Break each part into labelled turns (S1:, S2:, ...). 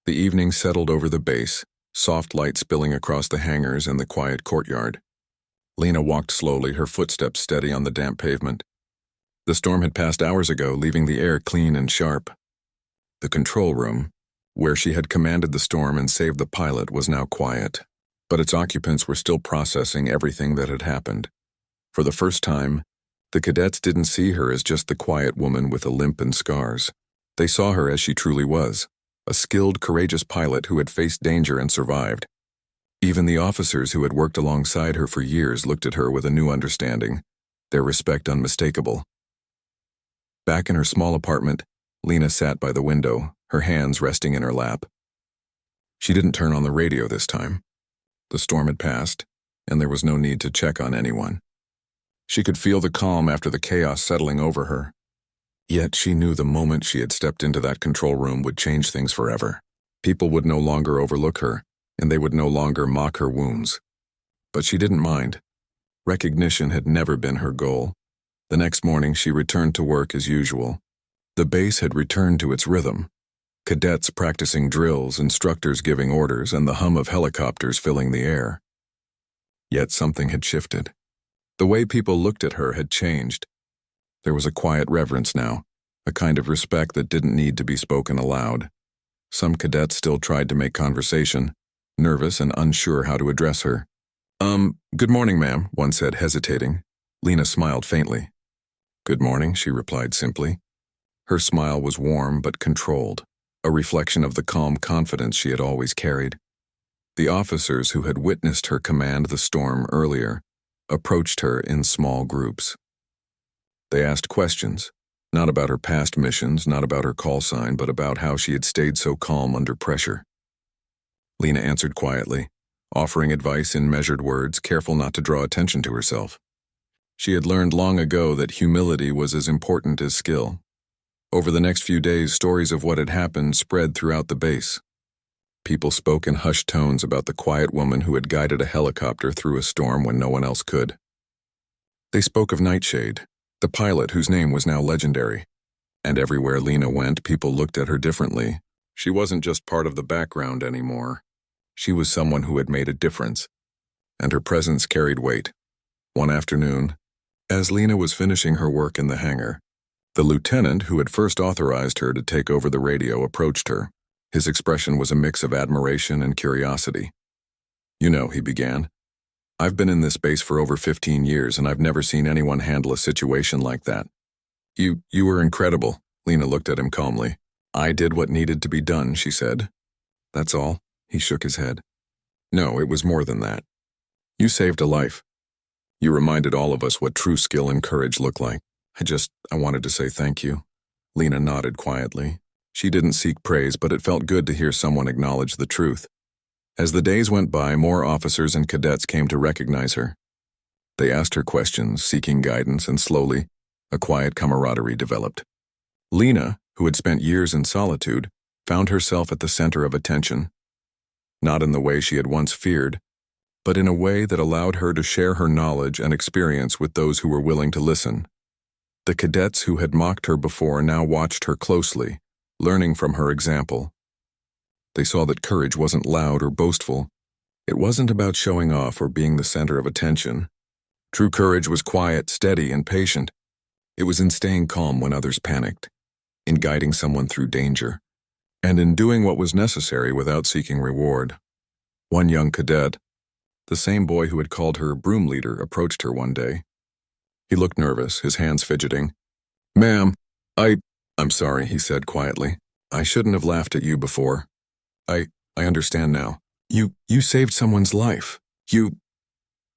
S1: The evening settled over the base, soft light spilling across the hangars and the quiet courtyard. Lena walked slowly, her footsteps steady on the damp pavement. The storm had passed hours ago, leaving the air clean and sharp. The control room, where she had commanded the storm and saved the pilot, was now quiet, but its occupants were still processing everything that had happened. For the first time, the cadets didn't see her as just the quiet woman with a limp and scars. They saw her as she truly was, a skilled, courageous pilot who had faced danger and survived. Even the officers who had worked alongside her for years looked at her with a new understanding, their respect unmistakable. Back in her small apartment, Lena sat by the window, her hands resting in her lap. She didn't turn on the radio this time. The storm had passed, and there was no need to check on anyone. She could feel the calm after the chaos settling over her. Yet she knew the moment she had stepped into that control room would change things forever. People would no longer overlook her, and they would no longer mock her wounds. But she didn't mind. Recognition had never been her goal. The next morning she returned to work as usual. The base had returned to its rhythm. Cadets practicing drills, instructors giving orders, and the hum of helicopters filling the air. Yet something had shifted. The way people looked at her had changed. There was a quiet reverence now, a kind of respect that didn't need to be spoken aloud. Some cadets still tried to make conversation, nervous and unsure how to address her. Good morning, ma'am," one said, hesitating. Lena smiled faintly. "Good morning," she replied simply. Her smile was warm but controlled, a reflection of the calm confidence she had always carried. The officers who had witnessed her command the storm earlier approached her in small groups. They asked questions, not about her past missions, not about her call sign, but about how she had stayed so calm under pressure. Lena answered quietly, offering advice in measured words, careful not to draw attention to herself. She had learned long ago that humility was as important as skill. Over the next few days, stories of what had happened spread throughout the base. People spoke in hushed tones about the quiet woman who had guided a helicopter through a storm when no one else could. They spoke of Nightshade, the pilot whose name was now legendary. And everywhere Lena went, people looked at her differently. She wasn't just part of the background anymore. She was someone who had made a difference, and her presence carried weight. One afternoon, as Lena was finishing her work in the hangar, the lieutenant who had first authorized her to take over the radio approached her. His expression was a mix of admiration and curiosity. "You know," he began, "I've been in this base for over 15 years, and I've never seen anyone handle a situation like that." You were incredible," Lena looked at him calmly. "I did what needed to be done," she said. "That's all?" He shook his head. "No, it was more than that. You saved a life. You reminded all of us what true skill and courage look like. I wanted to say thank you." Lena nodded quietly. She didn't seek praise, but it felt good to hear someone acknowledge the truth. As the days went by, more officers and cadets came to recognize her. They asked her questions, seeking guidance, and slowly, a quiet camaraderie developed. Lena, who had spent years in solitude, found herself at the center of attention. Not in the way she had once feared, but in a way that allowed her to share her knowledge and experience with those who were willing to listen. The cadets who had mocked her before now watched her closely, learning from her example. They saw that courage wasn't loud or boastful. It wasn't about showing off or being the center of attention. True courage was quiet, steady, and patient. It was in staying calm when others panicked, in guiding someone through danger, and in doing what was necessary without seeking reward. One young cadet, the same boy who had called her broom leader, approached her one day. He looked nervous, his hands fidgeting. "Ma'am, I'm sorry," he said quietly. "I shouldn't have laughed at you before. I understand now. You saved someone's life.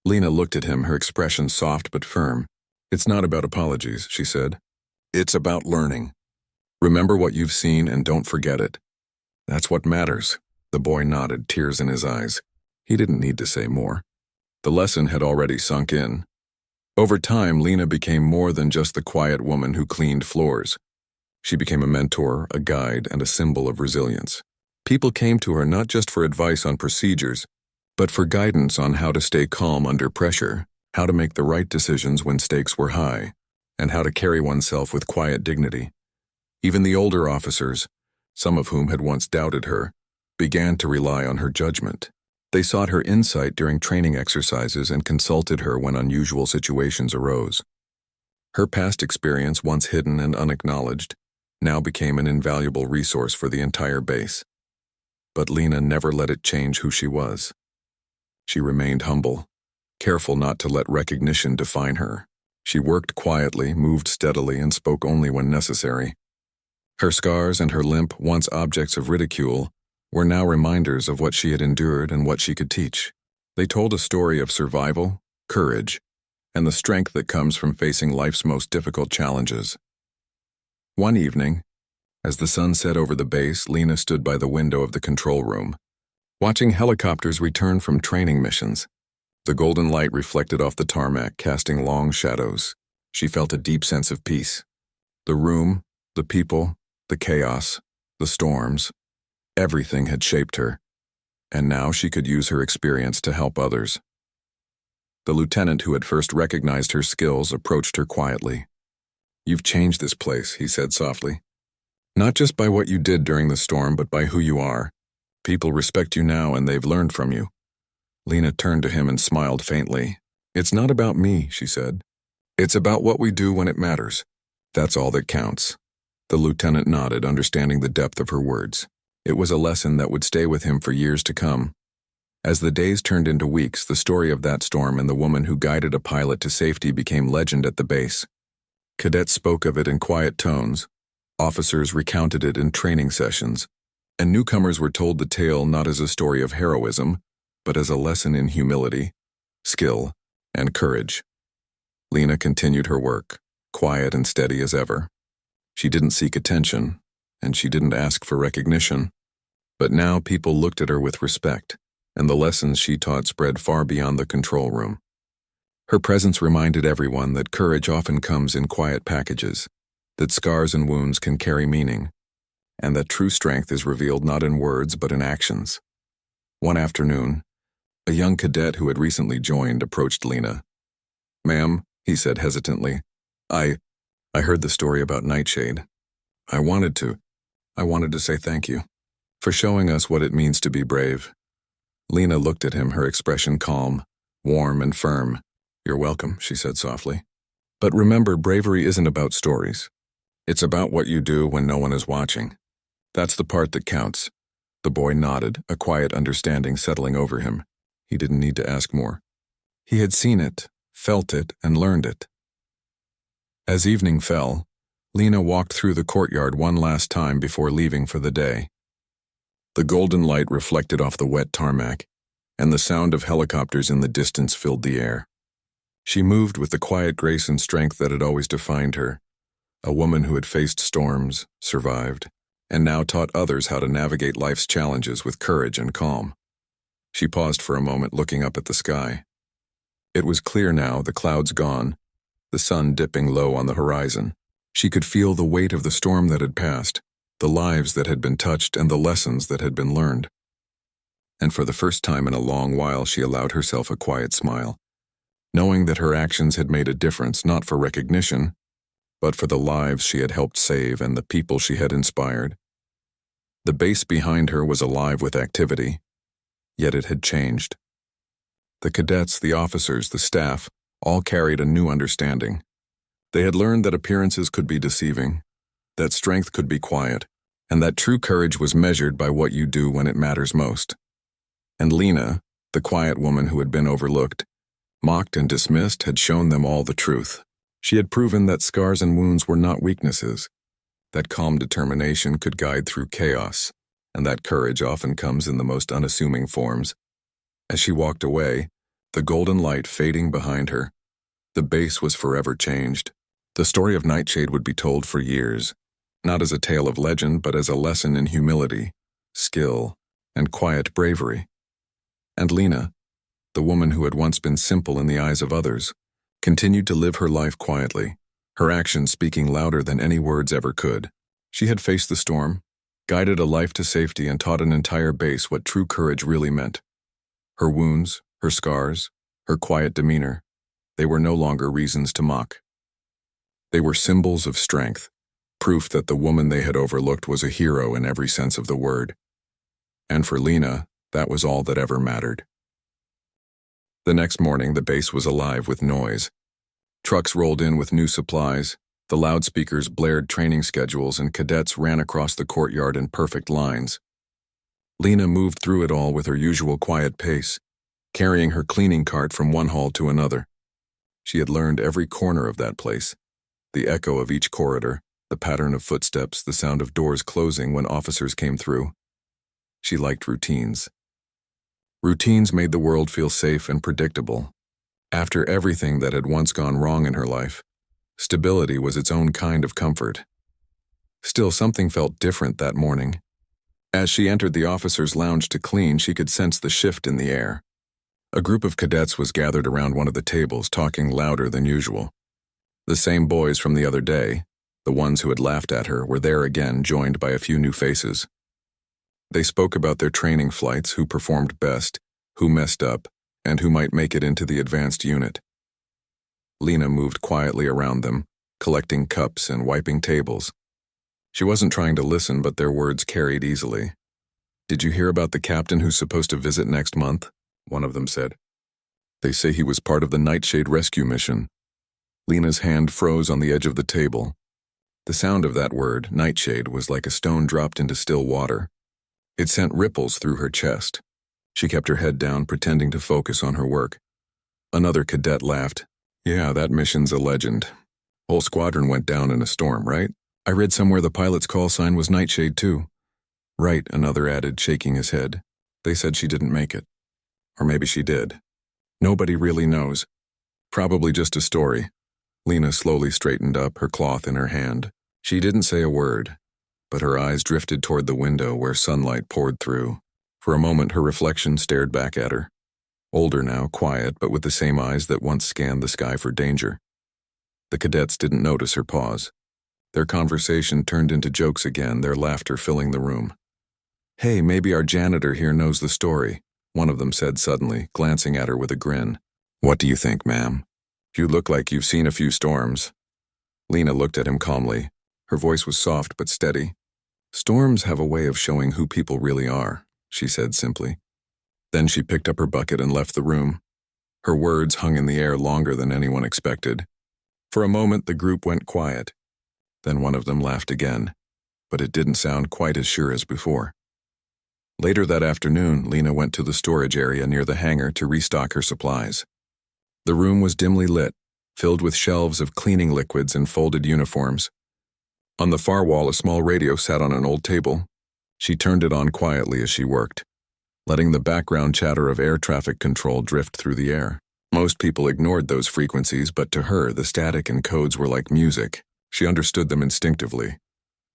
S1: Lena looked at him, her expression soft but firm. "It's not about apologies," she said. "It's about learning. Remember what you've seen and don't forget it. That's what matters." The boy nodded, tears in his eyes. He didn't need to say more. The lesson had already sunk in. Over time, Lena became more than just the quiet woman who cleaned floors. She became a mentor, a guide, and a symbol of resilience. People came to her not just for advice on procedures, but for guidance on how to stay calm under pressure, how to make the right decisions when stakes were high, and how to carry oneself with quiet dignity. Even the older officers, some of whom had once doubted her, began to rely on her judgment. They sought her insight during training exercises and consulted her when unusual situations arose. Her past experience, once hidden and unacknowledged, now became an invaluable resource for the entire base. But Lena never let it change who she was. She remained humble, careful not to let recognition define her. She worked quietly, moved steadily, and spoke only when necessary. Her scars and her limp, once objects of ridicule, were now reminders of what she had endured and what she could teach. They told a story of survival, courage, and the strength that comes from facing life's most difficult challenges. One evening, as the sun set over the base, Lena stood by the window of the control room, watching helicopters return from training missions. The golden light reflected off the tarmac, casting long shadows. She felt a deep sense of peace. The room, the people, the chaos, the storms, everything had shaped her, and now she could use her experience to help others. The lieutenant who had first recognized her skills approached her quietly. "You've changed this place," he said softly. "Not just by what you did during the storm, but by who you are. People respect you now, and they've learned from you." Lena turned to him and smiled faintly. "It's not about me," she said. "It's about what we do when it matters. That's all that counts." The lieutenant nodded, understanding the depth of her words. It was a lesson that would stay with him for years to come. As the days turned into weeks, the story of that storm and the woman who guided a pilot to safety became legend at the base. Cadets spoke of it in quiet tones, officers recounted it in training sessions, and newcomers were told the tale not as a story of heroism, but as a lesson in humility, skill, and courage. Lena continued her work, quiet and steady as ever. She didn't seek attention, and she didn't ask for recognition. But now people looked at her with respect, and the lessons she taught spread far beyond the control room. Her presence reminded everyone that courage often comes in quiet packages, that scars and wounds can carry meaning, and that true strength is revealed not in words but in actions. One afternoon, a young cadet who had recently joined approached Lena. "Ma'am," he said hesitantly, I heard the story about Nightshade. I wanted to say thank you for showing us what it means to be brave." Lena looked at him, her expression calm, warm, and firm. "You're welcome," she said softly. "But remember, bravery isn't about stories. It's about what you do when no one is watching. That's the part that counts." The boy nodded, a quiet understanding settling over him. He didn't need to ask more. He had seen it, felt it, and learned it. As evening fell, Lena walked through the courtyard one last time before leaving for the day. The golden light reflected off the wet tarmac, and the sound of helicopters in the distance filled the air. She moved with the quiet grace and strength that had always defined her, a woman who had faced storms, survived, and now taught others how to navigate life's challenges with courage and calm. She paused for a moment, looking up at the sky. It was clear now, the clouds gone, the sun dipping low on the horizon. She could feel the weight of the storm that had passed, the lives that had been touched, and the lessons that had been learned. And for the first time in a long while, she allowed herself a quiet smile, knowing that her actions had made a difference, not for recognition, but for the lives she had helped save and the people she had inspired. The base behind her was alive with activity, yet it had changed. The cadets, the officers, the staff, all carried a new understanding. They had learned that appearances could be deceiving, that strength could be quiet, and that true courage was measured by what you do when it matters most. And Lena, the quiet woman who had been overlooked, mocked and dismissed, had shown them all the truth. She had proven that scars and wounds were not weaknesses, that calm determination could guide through chaos, and that courage often comes in the most unassuming forms. As she walked away, the golden light fading behind her, the base was forever changed. The story of Nightshade would be told for years, not as a tale of legend, but as a lesson in humility, skill, and quiet bravery. And Lena, the woman who had once been simple in the eyes of others, continued to live her life quietly, her actions speaking louder than any words ever could. She had faced the storm, guided a life to safety, and taught an entire base what true courage really meant. Her wounds, her scars, her quiet demeanor, they were no longer reasons to mock. They were symbols of strength, proof that the woman they had overlooked was a hero in every sense of the word. And for Lena, that was all that ever mattered. The next morning, the base was alive with noise. Trucks rolled in with new supplies, the loudspeakers blared training schedules, and cadets ran across the courtyard in perfect lines. Lena moved through it all with her usual quiet pace, carrying her cleaning cart from one hall to another. She had learned every corner of that place, the echo of each corridor, the pattern of footsteps, the sound of doors closing when officers came through. She liked routines. Routines made the world feel safe and predictable. After everything that had once gone wrong in her life, stability was its own kind of comfort. Still, something felt different that morning. As she entered the officers' lounge to clean, she could sense the shift in the air. A group of cadets was gathered around one of the tables, talking louder than usual. The same boys from the other day, the ones who had laughed at her, were there again, joined by a few new faces. They spoke about their training flights, who performed best, who messed up, and who might make it into the advanced unit. Lena moved quietly around them, collecting cups and wiping tables. She wasn't trying to listen, but their words carried easily. "Did you hear about the captain who's supposed to visit next month?" one of them said. "They say he was part of the Nightshade rescue mission." Lena's hand froze on the edge of the table. The sound of that word, Nightshade, was like a stone dropped into still water. It sent ripples through her chest. She kept her head down, pretending to focus on her work. Another cadet laughed. "Yeah, that mission's a legend. Whole squadron went down in a storm, right? I read somewhere the pilot's call sign was Nightshade too." "Right," another added, shaking his head. "They said she didn't make it. Or maybe she did. Nobody really knows. Probably just a story." Lena slowly straightened up, her cloth in her hand. She didn't say a word, but her eyes drifted toward the window where sunlight poured through. For a moment, her reflection stared back at her. Older now, quiet, but with the same eyes that once scanned the sky for danger. The cadets didn't notice her pause. Their conversation turned into jokes again, their laughter filling the room. "Hey, maybe our janitor here knows the story," one of them said suddenly, glancing at her with a grin. "What do you think, ma'am? You look like you've seen a few storms." Lena looked at him calmly. Her voice was soft but steady. "Storms have a way of showing who people really are," she said simply. Then she picked up her bucket and left the room. Her words hung in the air longer than anyone expected. For a moment, the group went quiet. Then one of them laughed again, but it didn't sound quite as sure as before. Later that afternoon, Lena went to the storage area near the hangar to restock her supplies. The room was dimly lit, filled with shelves of cleaning liquids and folded uniforms. On the far wall, a small radio sat on an old table. She turned it on quietly as she worked, letting the background chatter of air traffic control drift through the air. Most people ignored those frequencies, but to her, the static and codes were like music. She understood them instinctively.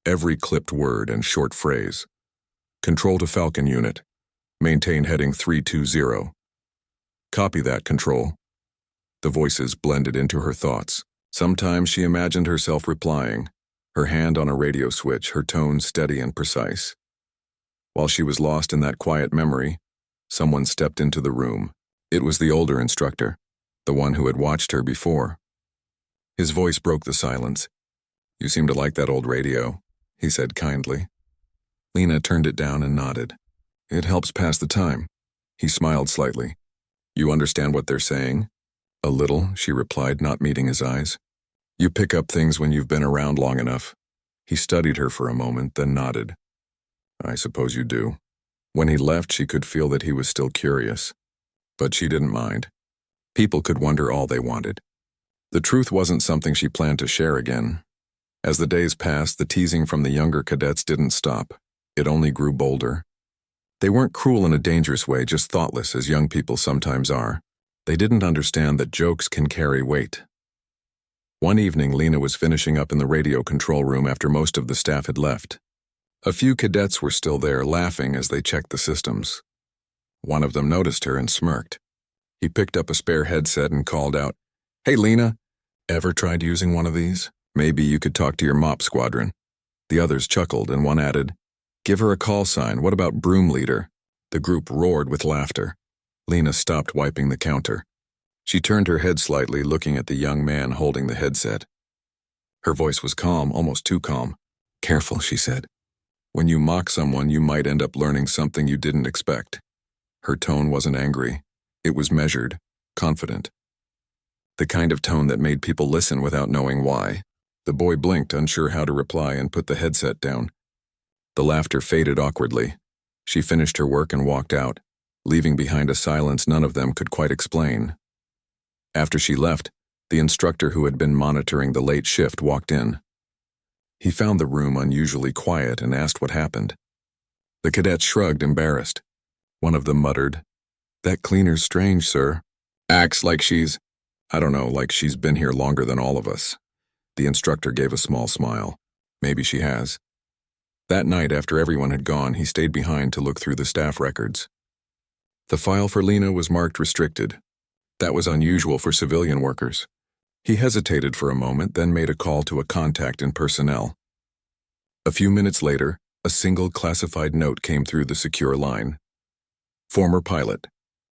S1: Every clipped word and short phrase. "Control to Falcon Unit. Maintain heading 320. Copy that, Control." The voices blended into her thoughts. Sometimes she imagined herself replying, her hand on a radio switch, her tone steady and precise. While she was lost in that quiet memory, someone stepped into the room. It was the older instructor, the one who had watched her before. His voice broke the silence. "You seem to like that old radio," he said kindly. Lena turned it down and nodded. "It helps pass the time." He smiled slightly. "You understand what they're saying?" "A little," she replied, not meeting his eyes. "You pick up things when you've been around long enough." He studied her for a moment, then nodded. "I suppose you do." When he left, she could feel that he was still curious. But she didn't mind. People could wonder all they wanted. The truth wasn't something she planned to share again. As the days passed, the teasing from the younger cadets didn't stop. It only grew bolder. They weren't cruel in a dangerous way, just thoughtless, as young people sometimes are. They didn't understand that jokes can carry weight. One evening, Lena was finishing up in the radio control room after most of the staff had left. A few cadets were still there, laughing as they checked the systems. One of them noticed her and smirked. He picked up a spare headset and called out, "Hey, Lena, ever tried using one of these? Maybe you could talk to your mop squadron." The others chuckled, and one added, "Give her a call sign. What about broom leader?" The group roared with laughter. Lena stopped wiping the counter. She turned her head slightly, looking at the young man holding the headset. Her voice was calm, almost too calm. "Careful," she said. When you mock someone, you might end up learning something you didn't expect. Her tone wasn't angry. It was measured, confident. The kind of tone that made people listen without knowing why. The boy blinked, unsure how to reply, and put the headset down. The laughter faded awkwardly. She finished her work and walked out, leaving behind a silence none of them could quite explain. After she left, the instructor who had been monitoring the late shift walked in. He found the room unusually quiet and asked what happened. The cadets shrugged, embarrassed. One of them muttered, "That cleaner's strange, sir. Acts like like she's been here longer than all of us." The instructor gave a small smile. Maybe she has. That night, after everyone had gone, he stayed behind to look through the staff records. The file for Lena was marked restricted. That was unusual for civilian workers. He hesitated for a moment, then made a call to a contact in personnel. A few minutes later, a single classified note came through the secure line. Former pilot,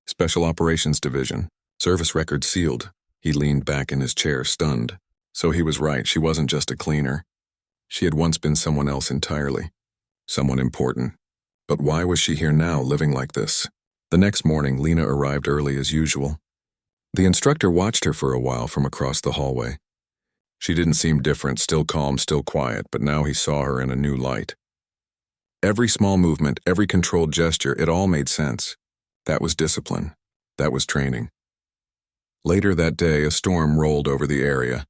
S1: Special Operations Division, service record sealed. He leaned back in his chair, stunned. So he was right, she wasn't just a cleaner. She had once been someone else entirely. Someone important. But why was she here now, living like this? The next morning, Lena arrived early as usual. The instructor watched her for a while from across the hallway. She didn't seem different, still calm, still quiet, but now he saw her in a new light. Every small movement, every controlled gesture, it all made sense. That was discipline. That was training. Later that day, a storm rolled over the area.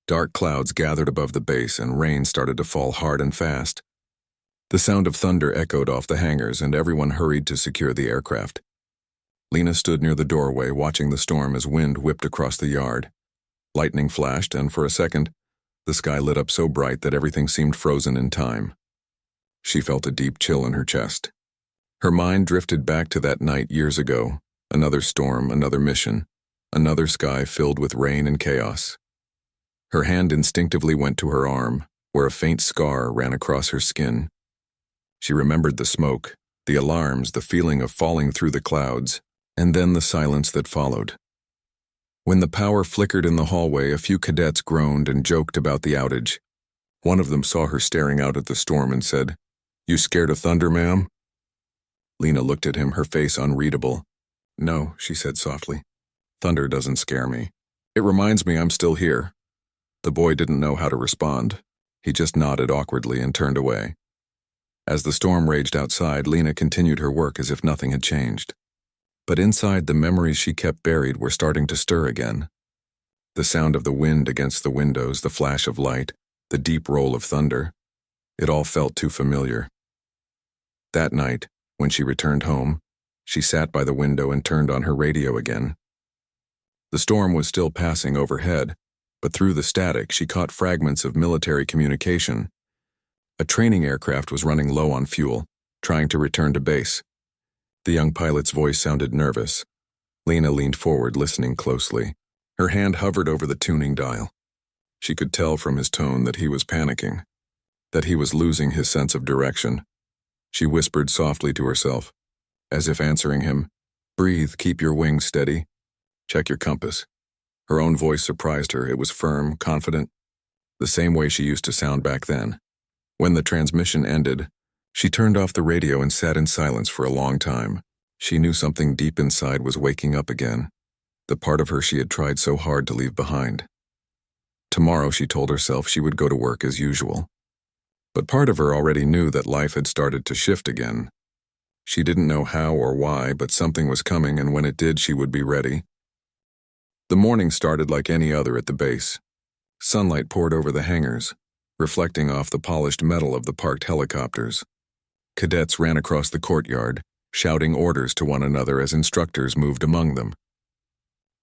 S1: Dark clouds gathered above the base and rain started to fall hard and fast. The sound of thunder echoed off the hangars and everyone hurried to secure the aircraft. Lena stood near the doorway watching the storm as wind whipped across the yard. Lightning flashed and for a second, the sky lit up so bright that everything seemed frozen in time. She felt a deep chill in her chest. Her mind drifted back to that night years ago. Another storm, another mission, another sky filled with rain and chaos. Her hand instinctively went to her arm, where a faint scar ran across her skin. She remembered the smoke, the alarms, the feeling of falling through the clouds, and then the silence that followed. When the power flickered in the hallway, a few cadets groaned and joked about the outage. One of them saw her staring out at the storm and said, "You scared of thunder, ma'am?" Lena looked at him, her face unreadable. "No," she said softly. "Thunder doesn't scare me. It reminds me I'm still here." The boy didn't know how to respond. He just nodded awkwardly and turned away. As the storm raged outside, Lena continued her work as if nothing had changed. But inside, the memories she kept buried were starting to stir again. The sound of the wind against the windows, the flash of light, the deep roll of thunder. It all felt too familiar. That night, when she returned home, she sat by the window and turned on her radio again. The storm was still passing overhead, but through the static, she caught fragments of military communication. A training aircraft was running low on fuel, trying to return to base. The young pilot's voice sounded nervous. Lena leaned forward, listening closely. Her hand hovered over the tuning dial. She could tell from his tone that he was panicking, that he was losing his sense of direction. She whispered softly to herself, as if answering him, "Breathe, keep your wings steady. Check your compass." Her own voice surprised her. It was firm, confident, the same way she used to sound back then. When the transmission ended, she turned off the radio and sat in silence for a long time. She knew something deep inside was waking up again, the part of her she had tried so hard to leave behind. Tomorrow, she told herself, she would go to work as usual. But part of her already knew that life had started to shift again. She didn't know how or why, but something was coming, and when it did, she would be ready. The morning started like any other at the base. Sunlight poured over the hangars, reflecting off the polished metal of the parked helicopters. Cadets ran across the courtyard, shouting orders to one another as instructors moved among them.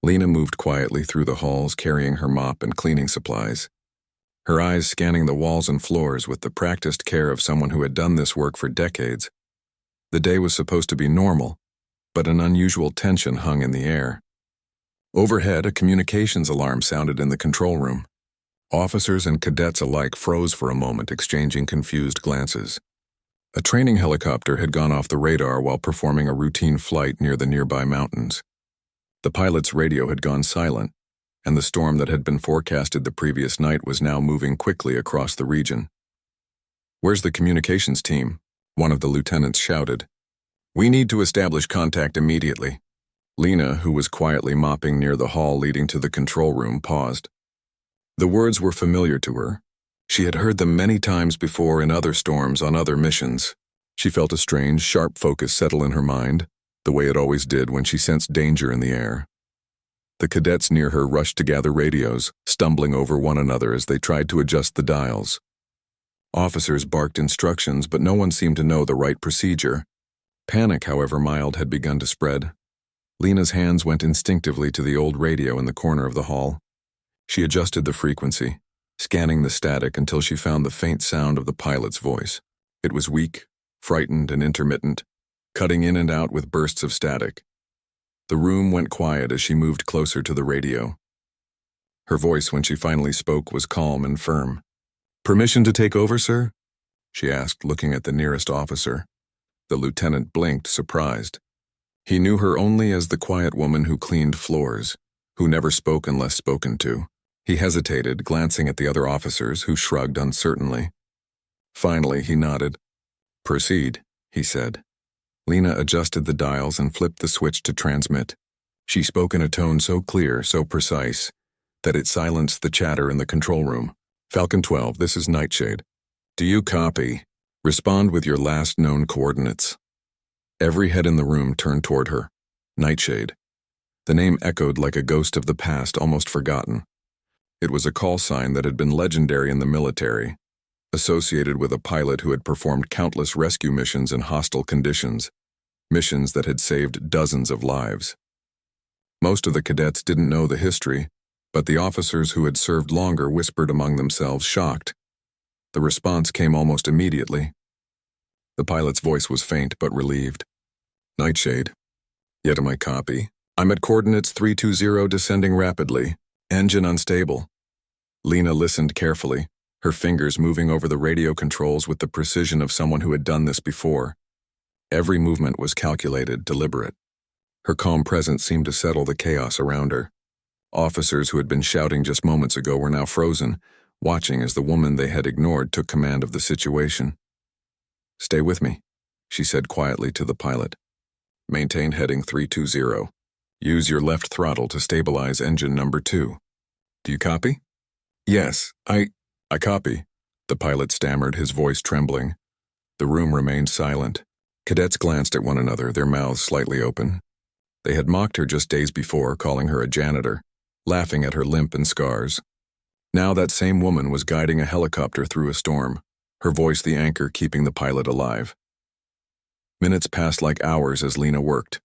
S1: Lena moved quietly through the halls, carrying her mop and cleaning supplies, her eyes scanning the walls and floors with the practiced care of someone who had done this work for decades. The day was supposed to be normal, but an unusual tension hung in the air. Overhead, a communications alarm sounded in the control room. Officers and cadets alike froze for a moment, exchanging confused glances. A training helicopter had gone off the radar while performing a routine flight near the nearby mountains. The pilot's radio had gone silent, and the storm that had been forecasted the previous night was now moving quickly across the region. "Where's the communications team?" one of the lieutenants shouted. "We need to establish contact immediately." Lena, who was quietly mopping near the hall leading to the control room, paused. The words were familiar to her. She had heard them many times before in other storms on other missions. She felt a strange, sharp focus settle in her mind, the way it always did when she sensed danger in the air. The cadets near her rushed to gather radios, stumbling over one another as they tried to adjust the dials. Officers barked instructions, but no one seemed to know the right procedure. Panic, however mild, had begun to spread. Lena's hands went instinctively to the old radio in the corner of the hall. She adjusted the frequency, scanning the static until she found the faint sound of the pilot's voice. It was weak, frightened, and intermittent, cutting in and out with bursts of static. The room went quiet as she moved closer to the radio. Her voice, when she finally spoke, was calm and firm. "Permission to take over, sir?" she asked, looking at the nearest officer. The lieutenant blinked, surprised. He knew her only as the quiet woman who cleaned floors, who never spoke unless spoken to. He hesitated, glancing at the other officers, who shrugged uncertainly. Finally, he nodded. "Proceed," he said. Lena adjusted the dials and flipped the switch to transmit. She spoke in a tone so clear, so precise, that it silenced the chatter in the control room. "Falcon 12, this is Nightshade. Do you copy? Respond with your last known coordinates." Every head in the room turned toward her. Nightshade. The name echoed like a ghost of the past, almost forgotten. It was a call sign that had been legendary in the military, associated with a pilot who had performed countless rescue missions in hostile conditions, missions that had saved dozens of lives. Most of the cadets didn't know the history, but the officers who had served longer whispered among themselves, shocked. The response came almost immediately. The pilot's voice was faint but relieved. "Nightshade. Yet am I copy. I'm at coordinates 320, descending rapidly. Engine unstable." Lena listened carefully, her fingers moving over the radio controls with the precision of someone who had done this before. Every movement was calculated, deliberate. Her calm presence seemed to settle the chaos around her. Officers who had been shouting just moments ago were now frozen, watching as the woman they had ignored took command of the situation. "Stay with me," she said quietly to the pilot. "Maintain heading 320. Use your left throttle to stabilize engine number 2. Do you copy?" "Yes, I copy," the pilot stammered, his voice trembling. The room remained silent. Cadets glanced at one another, their mouths slightly open. They had mocked her just days before, calling her a janitor, laughing at her limp and scars. Now that same woman was guiding a helicopter through a storm, her voice the anchor keeping the pilot alive. Minutes passed like hours as Lena worked.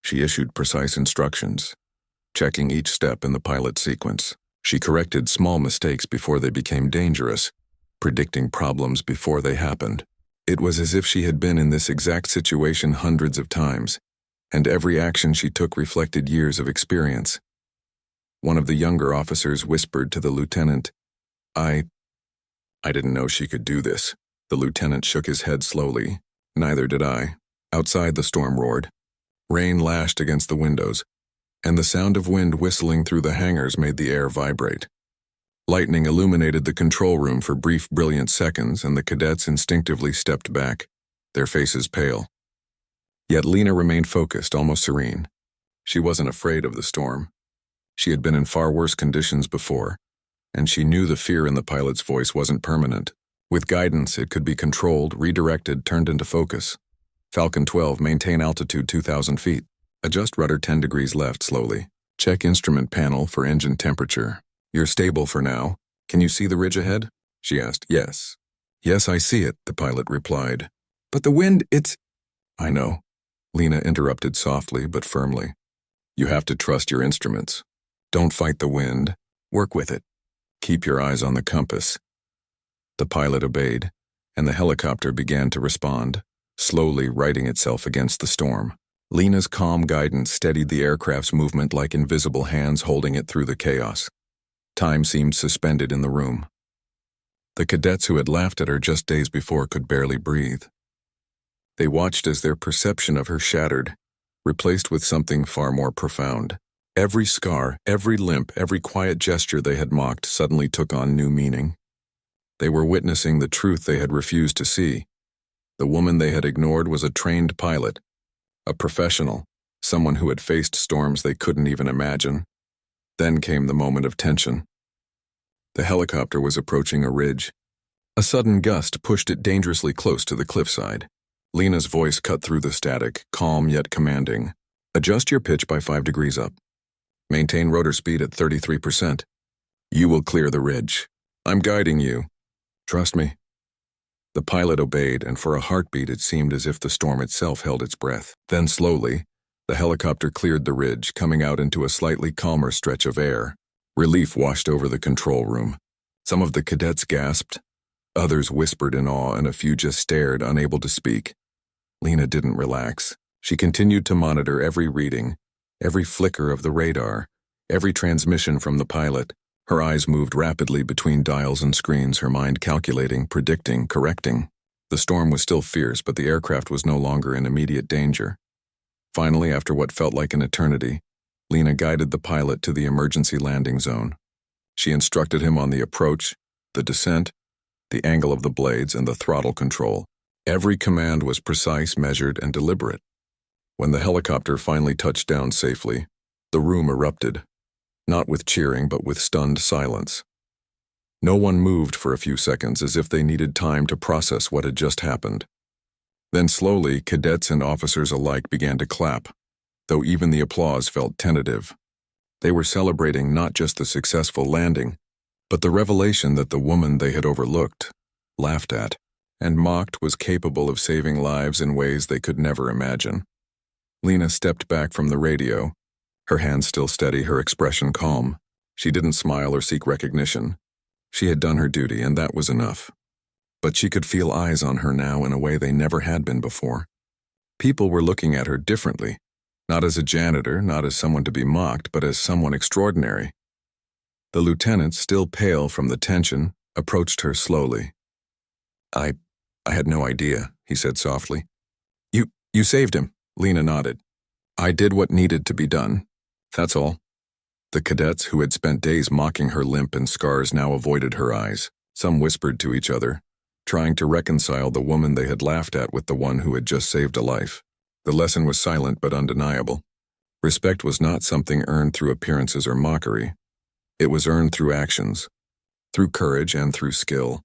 S1: She issued precise instructions, checking each step in the pilot sequence. She corrected small mistakes before they became dangerous, predicting problems before they happened. It was as if she had been in this exact situation hundreds of times, and every action she took reflected years of experience. One of the younger officers whispered to the lieutenant, I didn't know she could do this." The lieutenant shook his head slowly. "Neither did I." Outside, the storm roared. Rain lashed against the windows, and the sound of wind whistling through the hangars made the air vibrate. Lightning illuminated the control room for brief, brilliant seconds, and the cadets instinctively stepped back, their faces pale. Yet Lena remained focused, almost serene. She wasn't afraid of the storm. She had been in far worse conditions before, and she knew the fear in the pilot's voice wasn't permanent. With guidance, it could be controlled, redirected, turned into focus. "Falcon 12, maintain altitude 2,000 feet. Adjust rudder 10 degrees left slowly. Check instrument panel for engine temperature. You're stable for now. Can you see the ridge ahead?" she asked. "Yes. Yes, I see it," the pilot replied. "But the wind, it's—" "I know," Lena interrupted softly but firmly. "You have to trust your instruments. Don't fight the wind. Work with it. Keep your eyes on the compass." The pilot obeyed, and the helicopter began to respond, slowly righting itself against the storm. Lena's calm guidance steadied the aircraft's movement like invisible hands holding it through the chaos. Time seemed suspended in the room. The cadets who had laughed at her just days before could barely breathe. They watched as their perception of her shattered, replaced with something far more profound. Every scar, every limp, every quiet gesture they had mocked suddenly took on new meaning. They were witnessing the truth they had refused to see. The woman they had ignored was a trained pilot, a professional, someone who had faced storms they couldn't even imagine. Then came the moment of tension. The helicopter was approaching a ridge. A sudden gust pushed it dangerously close to the cliffside. Lena's voice cut through the static, calm yet commanding. Adjust your pitch by 5 degrees up. Maintain rotor speed at 33%. You will clear the ridge. I'm guiding you. Trust me. The pilot obeyed, and for a heartbeat it seemed as if the storm itself held its breath. Then slowly, the helicopter cleared the ridge, coming out into a slightly calmer stretch of air. Relief washed over the control room. Some of the cadets gasped. Others whispered in awe, and a few just stared, unable to speak. Lena didn't relax. She continued to monitor every reading, every flicker of the radar, every transmission from the pilot. Her eyes moved rapidly between dials and screens, her mind calculating, predicting, correcting. The storm was still fierce, but the aircraft was no longer in immediate danger. Finally, after what felt like an eternity, Lena guided the pilot to the emergency landing zone. She instructed him on the approach, the descent, the angle of the blades, and the throttle control. Every command was precise, measured, and deliberate. When the helicopter finally touched down safely, the room erupted. Not with cheering, but with stunned silence. No one moved for a few seconds, as if they needed time to process what had just happened. Then slowly, cadets and officers alike began to clap, though even the applause felt tentative. They were celebrating not just the successful landing, but the revelation that the woman they had overlooked, laughed at, and mocked was capable of saving lives in ways they could never imagine. Lena stepped back from the radio, her hands still steady, her expression calm. She didn't smile or seek recognition. She had done her duty, and that was enough. But she could feel eyes on her now in a way they never had been before. People were looking at her differently, not as a janitor, not as someone to be mocked, but as someone extraordinary. The lieutenant, still pale from the tension, approached her slowly. I had no idea, he said softly. You saved him, Lena nodded. I did what needed to be done. That's all. The cadets, who had spent days mocking her limp and scars, now avoided her eyes. Some whispered to each other, trying to reconcile the woman they had laughed at with the one who had just saved a life. The lesson was silent but undeniable. Respect was not something earned through appearances or mockery. It was earned through actions, through courage and through skill.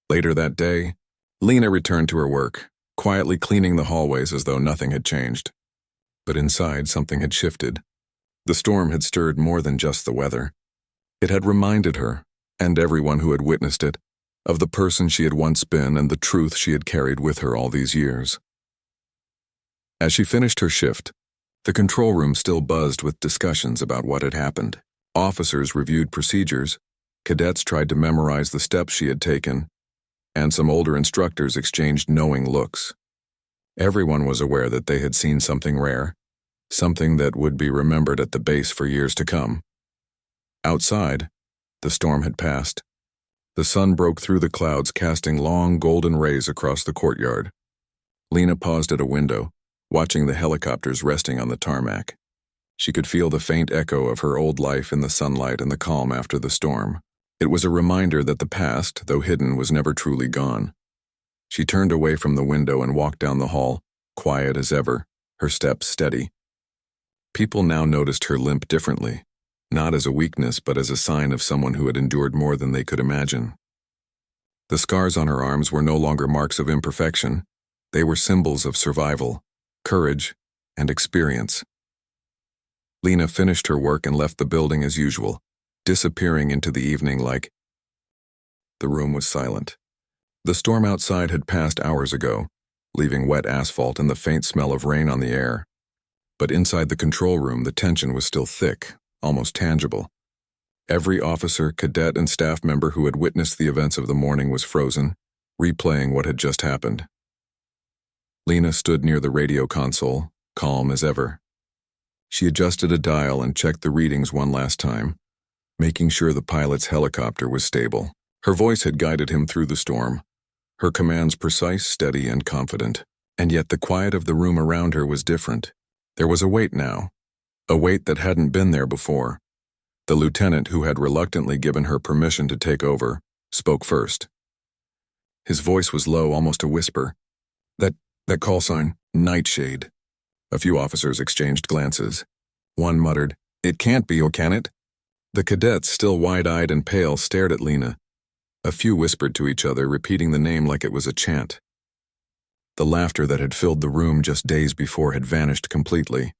S1: Later that day, Lena returned to her work, quietly cleaning the hallways as though nothing had changed. But inside, something had shifted. The storm had stirred more than just the weather. It had reminded her, and everyone who had witnessed it, of the person she had once been and the truth she had carried with her all these years. As she finished her shift, the control room still buzzed with discussions about what had happened. Officers reviewed procedures, cadets tried to memorize the steps she had taken, and some older instructors exchanged knowing looks. Everyone was aware that they had seen something rare, something that would be remembered at the base for years to come. Outside, the storm had passed. The sun broke through the clouds, casting long golden rays across the courtyard. Lena paused at a window, watching the helicopters resting on the tarmac. She could feel the faint echo of her old life in the sunlight and the calm after the storm. It was a reminder that the past, though hidden, was never truly gone. She turned away from the window and walked down the hall, quiet as ever, her steps steady. People now noticed her limp differently, not as a weakness but as a sign of someone who had endured more than they could imagine. The scars on her arms were no longer marks of imperfection. They were symbols of survival, courage, and experience. Lena finished her work and left the building as usual, disappearing into the evening like. The room was silent. The storm outside had passed hours ago, leaving wet asphalt and the faint smell of rain on the air. But inside the control room, the tension was still thick, almost tangible. Every officer, cadet, and staff member who had witnessed the events of the morning was frozen, replaying what had just happened. Lena stood near the radio console, calm as ever. She adjusted a dial and checked the readings one last time, making sure the pilot's helicopter was stable. Her voice had guided him through the storm, her commands precise, steady, and confident. And yet the quiet of the room around her was different. There was a weight now, a weight that hadn't been there before. The lieutenant, who had reluctantly given her permission to take over, spoke first. His voice was low, almost a whisper. That call sign, Nightshade. A few officers exchanged glances. One muttered, "It can't be, or can it?" The cadets, still wide-eyed and pale, stared at Lena. A few whispered to each other, repeating the name like it was a chant. The laughter that had filled the room just days before had vanished completely.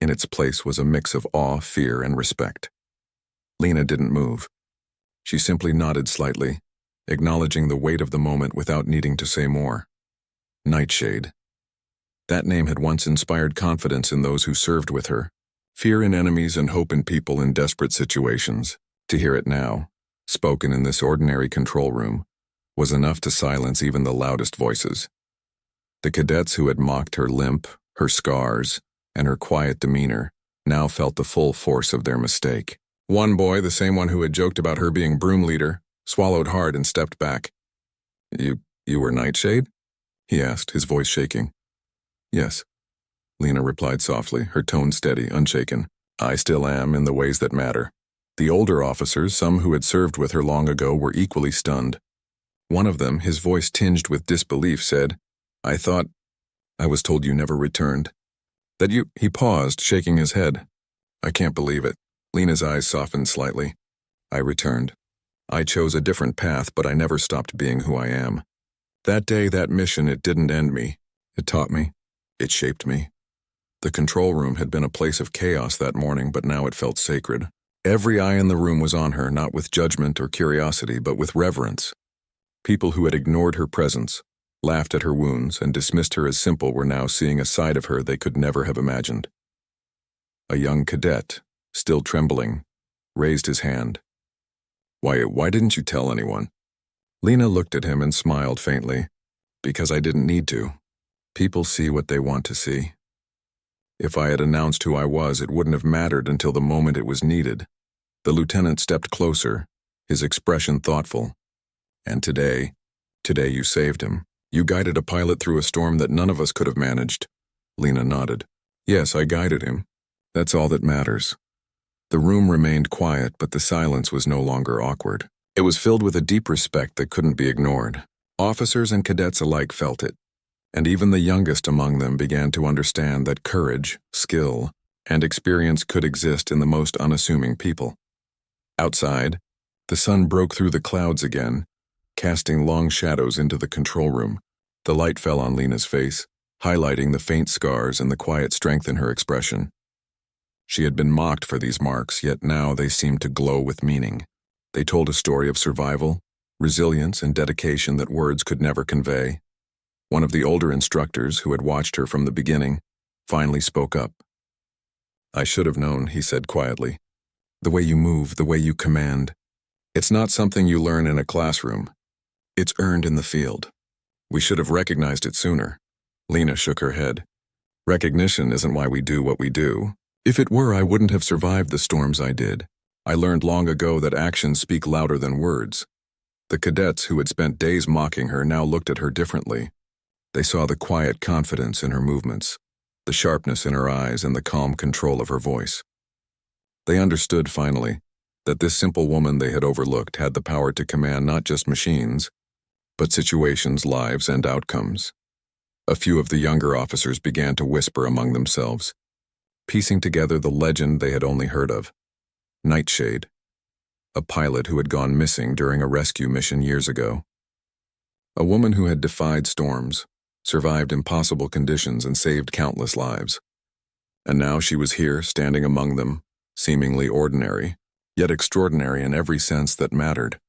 S1: In its place was a mix of awe, fear, and respect. Lena didn't move. She simply nodded slightly, acknowledging the weight of the moment without needing to say more. Nightshade. That name had once inspired confidence in those who served with her, fear in enemies and hope in people in desperate situations. To hear it now, spoken in this ordinary control room, was enough to silence even the loudest voices. The cadets who had mocked her limp, her scars, and her quiet demeanor now felt the full force of their mistake. One boy, the same one who had joked about her being broom leader, swallowed hard and stepped back. You were Nightshade?" he asked, his voice shaking. "Yes," Lena replied softly, her tone steady, unshaken. "I still am, in the ways that matter." The older officers, some who had served with her long ago, were equally stunned. One of them, his voice tinged with disbelief, said, I was told you never returned. That you—" He paused, shaking his head. "I can't believe it." Lena's eyes softened slightly. "I returned. I chose a different path, but I never stopped being who I am. That day, that mission, it didn't end me. It taught me. It shaped me." The control room had been a place of chaos that morning, but now it felt sacred. Every eye in the room was on her, not with judgment or curiosity, but with reverence. People who had ignored her presence, laughed at her wounds, and dismissed her as simple were now seeing a side of her they could never have imagined. A young cadet, still trembling, raised his hand. Why didn't you tell anyone?" Lena looked at him and smiled faintly. "Because I didn't need to. People see what they want to see. If I had announced who I was, it wouldn't have mattered until the moment it was needed." The lieutenant stepped closer, his expression thoughtful. "And today you saved him. You guided a pilot through a storm that none of us could have managed." Lena nodded. "Yes, I guided him. That's all that matters." The room remained quiet, but the silence was no longer awkward. It was filled with a deep respect that couldn't be ignored. Officers and cadets alike felt it, and even the youngest among them began to understand that courage, skill, and experience could exist in the most unassuming people. Outside, the sun broke through the clouds again, casting long shadows into the control room. The light fell on Lena's face, highlighting the faint scars and the quiet strength in her expression. She had been mocked for these marks, yet now they seemed to glow with meaning. They told a story of survival, resilience, and dedication that words could never convey. One of the older instructors, who had watched her from the beginning, finally spoke up. "I should have known," he said quietly. "The way you move, the way you command. It's not something you learn in a classroom. It's earned in the field. We should have recognized it sooner." Lena shook her head. "Recognition isn't why we do what we do. If it were, I wouldn't have survived the storms I did. I learned long ago that actions speak louder than words." The cadets who had spent days mocking her now looked at her differently. They saw the quiet confidence in her movements, the sharpness in her eyes, and the calm control of her voice. They understood, finally, that this simple woman they had overlooked had the power to command not just machines, but situations, lives, and outcomes. A few of the younger officers began to whisper among themselves, piecing together the legend they had only heard of. Nightshade, a pilot who had gone missing during a rescue mission years ago. A woman who had defied storms, survived impossible conditions, and saved countless lives. And now she was here, standing among them, seemingly ordinary, yet extraordinary in every sense that mattered.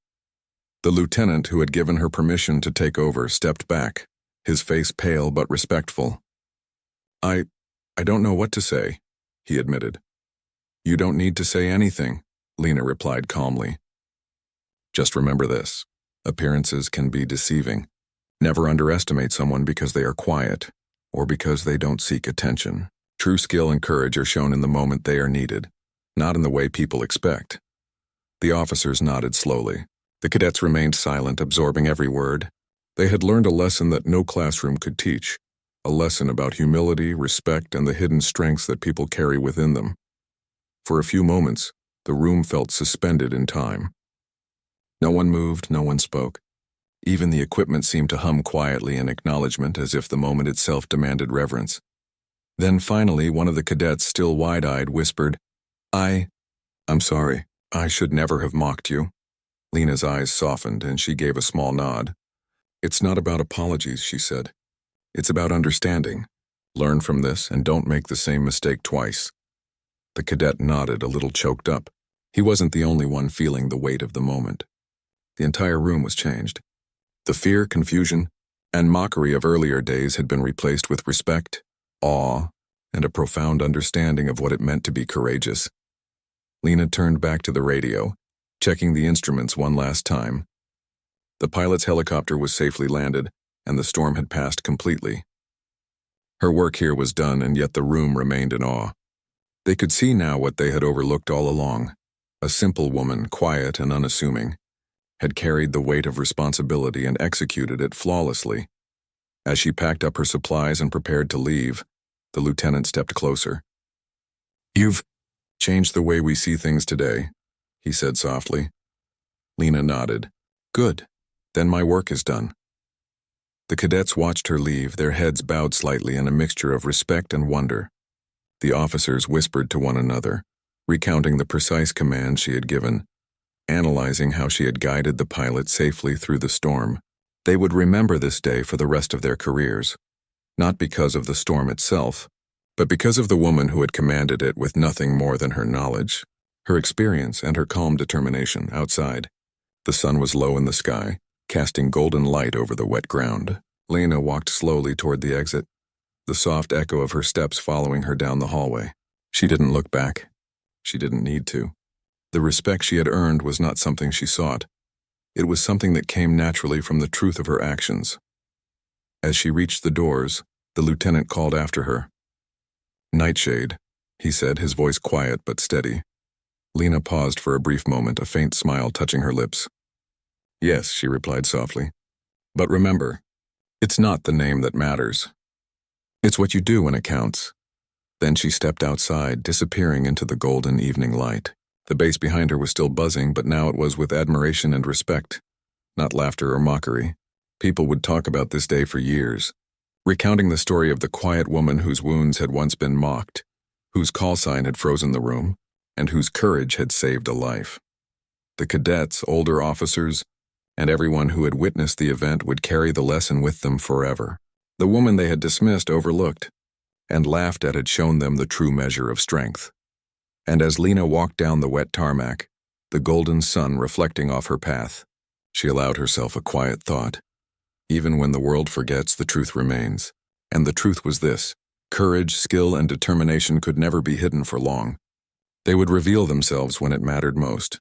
S1: The lieutenant who had given her permission to take over stepped back, his face pale but respectful. I don't know what to say," he admitted. "You don't need to say anything," Lena replied calmly. "Just remember this. Appearances can be deceiving. Never underestimate someone because they are quiet, or because they don't seek attention. True skill and courage are shown in the moment they are needed, not in the way people expect." The officers nodded slowly. The cadets remained silent, absorbing every word. They had learned a lesson that no classroom could teach, a lesson about humility, respect, and the hidden strengths that people carry within them. For a few moments, the room felt suspended in time. No one moved, no one spoke. Even the equipment seemed to hum quietly in acknowledgement, as if the moment itself demanded reverence. Then finally, one of the cadets, still wide-eyed, whispered, I'm sorry. I should never have mocked you." Lena's eyes softened, and she gave a small nod. "It's not about apologies," she said. "It's about understanding. Learn from this and don't make the same mistake twice." The cadet nodded, a little choked up. He wasn't the only one feeling the weight of the moment. The entire room was changed. The fear, confusion, and mockery of earlier days had been replaced with respect, awe, and a profound understanding of what it meant to be courageous. Lena turned back to the radio, checking the instruments one last time. The pilot's helicopter was safely landed, and the storm had passed completely. Her work here was done, and yet the room remained in awe. They could see now what they had overlooked all along. A simple woman, quiet and unassuming, had carried the weight of responsibility and executed it flawlessly. As she packed up her supplies and prepared to leave, the lieutenant stepped closer. "You've changed the way we see things today," he said softly. Lena nodded. "Good. Then my work is done." The cadets watched her leave, their heads bowed slightly in a mixture of respect and wonder. The officers whispered to one another, recounting the precise commands she had given, analyzing how she had guided the pilot safely through the storm. They would remember this day for the rest of their careers, not because of the storm itself, but because of the woman who had commanded it with nothing more than her knowledge, her experience, and her calm determination. Outside, the sun was low in the sky, casting golden light over the wet ground. Lena walked slowly toward the exit, the soft echo of her steps following her down the hallway. She didn't look back. She didn't need to. The respect she had earned was not something she sought. It was something that came naturally from the truth of her actions. As she reached the doors, the lieutenant called after her. "Nightshade," he said, his voice quiet but steady. Lena paused for a brief moment, a faint smile touching her lips. "Yes," she replied softly. "But remember, it's not the name that matters. It's what you do when it counts." Then she stepped outside, disappearing into the golden evening light. The base behind her was still buzzing, but now it was with admiration and respect, not laughter or mockery. People would talk about this day for years, recounting the story of the quiet woman whose wounds had once been mocked, whose call sign had frozen the room, and whose courage had saved a life. The cadets, older officers, and everyone who had witnessed the event would carry the lesson with them forever. The woman they had dismissed, overlooked, and laughed at had shown them the true measure of strength. And as Lena walked down the wet tarmac, the golden sun reflecting off her path, she allowed herself a quiet thought. Even when the world forgets, the truth remains. And the truth was this: courage, skill, and determination could never be hidden for long. They would reveal themselves when it mattered most.